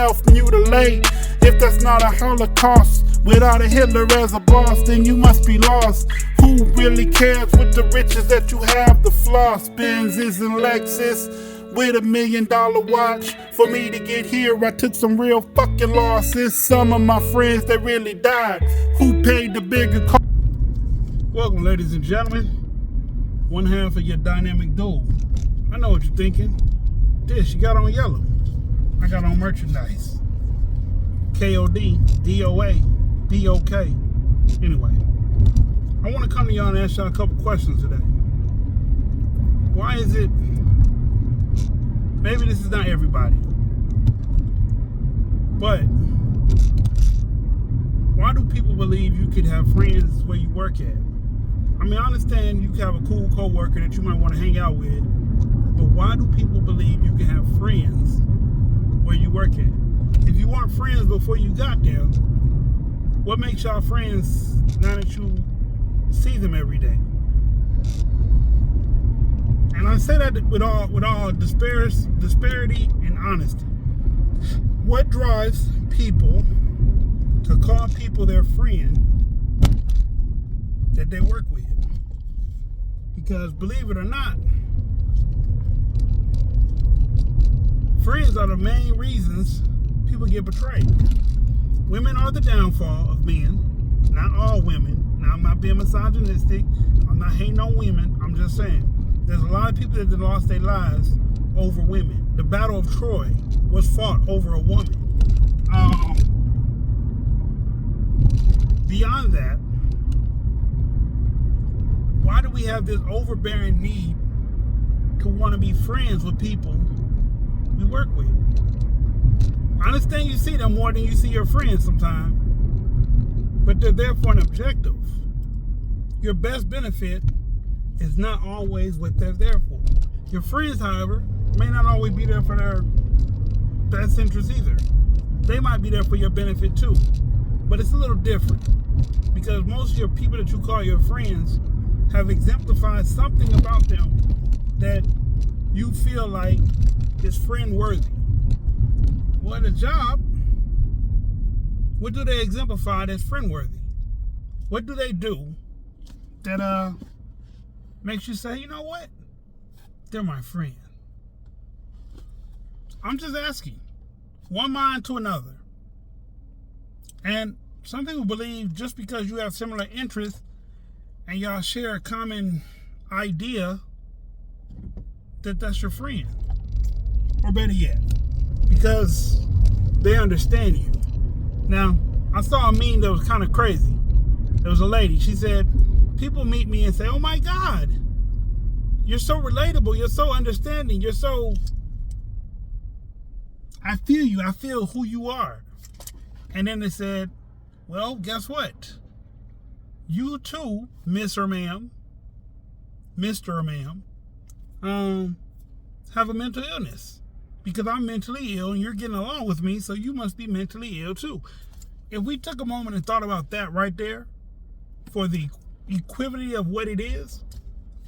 self-mutilate. If that's not a Holocaust, without a Hitler as a boss, then you must be lost. Who really cares with the riches that you have? The floss, Benzes and Lexus, with $1 million watch. For me to get here, I took some real fucking losses. Some of my friends that really died, who paid the bigger cost? Welcome, ladies and gentlemen. One half of your dynamic duo. I know what you're thinking. This, you got on yellow. I got on merchandise. KOD, DOA, DOK. Anyway, I want to come to y'all and ask y'all a couple questions today. Why is it, maybe this is not everybody, but why do people believe you could have friends where you work at? I mean, I understand you can have a cool coworker that you might want to hang out with, but why do people believe you can have friends where you work at? If you weren't friends before you got there, what makes y'all friends now that you see them every day? And I say that with all disparity and honesty. What drives people to call people their friend that they work with? Because believe it or not, friends are the main reasons people get betrayed. Women are the downfall of men, not all women. Now, I'm not being misogynistic. I'm not hating on women. I'm just saying there's a lot of people that lost their lives over women. The Battle of Troy was fought over a woman. Beyond that, why do we have this overbearing need to want to be friends with people we work with? I understand you see them more than you see your friends sometimes, but they're there for an objective. Your best benefit is not always what they're there for. Your friends, however, may not always be there for their best interest either. They might be there for your benefit too, but it's a little different because most of your people that you call your friends have exemplified something about them that you feel like is friend worthy. Well, at a job, what do they exemplify that's friend worthy? What do they do that makes you say, you know what? They're my friend. I'm just asking. One mind to another. And some people believe just because you have similar interests and y'all share a common idea that that's your friend. Or better yet, because they understand you. Now, I saw a meme that was kind of crazy. There was a lady, she said, people meet me and say, oh my God, you're so relatable, you're so understanding, you're so, I feel you, I feel who you are. And then they said, well, guess what? You too, Miss or ma'am, Mr. or ma'am, have a mental illness. Because I'm mentally ill and you're getting along with me, so you must be mentally ill too. If we took a moment and thought about that right there, for the equivalent of what it is,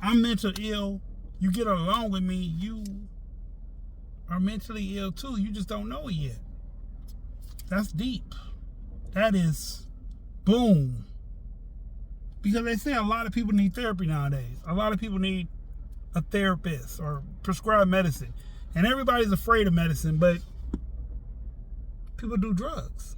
I'm mentally ill, you get along with me, you are mentally ill too. You just don't know it yet. That's deep. That is boom. Because they say a lot of people need therapy nowadays. A lot of people need a therapist or prescribed medicine. And everybody's afraid of medicine, but people do drugs.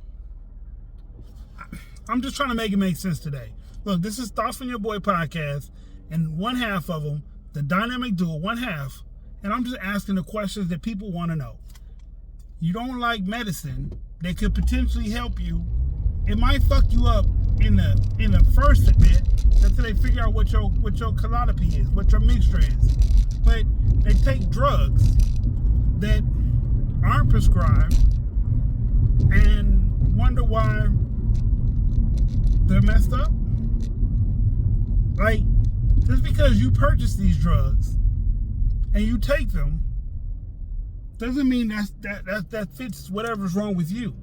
I'm just trying to make it make sense today. Look, this is Thoughts from Your Boy podcast, and one half of them, the dynamic duo, one half, and I'm just asking the questions that people want to know. You don't like medicine that could potentially help you. It might fuck you up in the first bit until they figure out what your calliope is, what your mixture is. But they take drugs that aren't prescribed and wonder why they're messed up. Like, just because you purchase these drugs and you take them doesn't mean that fits whatever's wrong with you.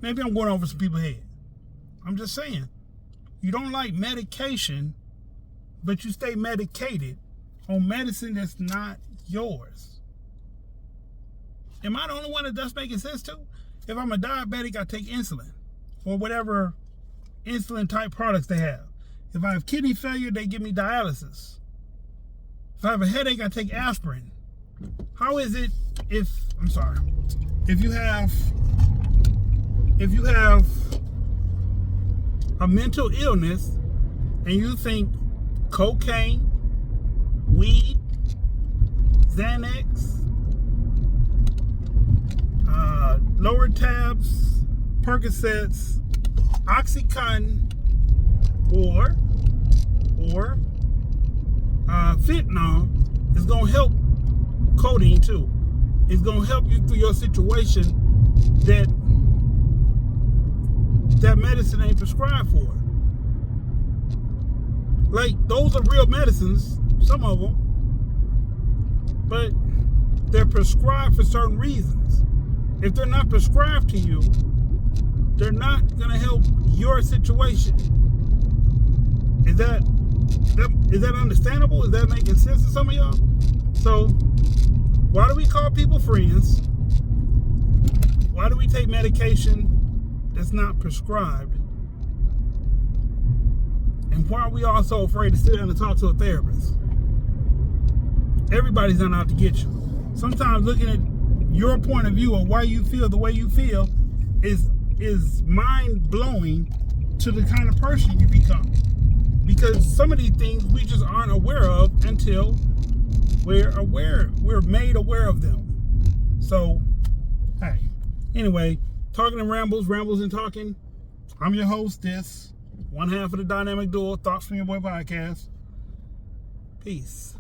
Maybe I'm going over some people's head. I'm just saying, you don't like medication, but you stay medicated on medicine that's not yours. Am I the only one that that's making sense to? If I'm a diabetic, I take insulin or whatever insulin type products they have. If I have kidney failure, they give me dialysis. If I have a headache, I take aspirin. How is it if you have a mental illness and you think cocaine, weed, Xanax, lower tabs, Percocets, Oxycontin, or fentanyl is going to help codeine too. It's going to help you through your situation that medicine ain't prescribed for. Like, those are real medicines, some of them, but they're prescribed for certain reasons. If they're not prescribed to you, they're not going to help your situation. Is that understandable? Is that making sense to some of y'all? So, why do we call people friends? Why do we take medication that's not prescribed? And why are we all so afraid to sit down and talk to a therapist? Everybody's not out to get you. Sometimes looking at your point of view of why you feel the way you feel is mind-blowing to the kind of person you become. Because some of these things we just aren't aware of until we're made aware of them. So, hey, anyway, Talking and Rambles and Talking. I'm your host, this one half of the Dynamic Duo, Thoughts from Your Boy podcast. Peace.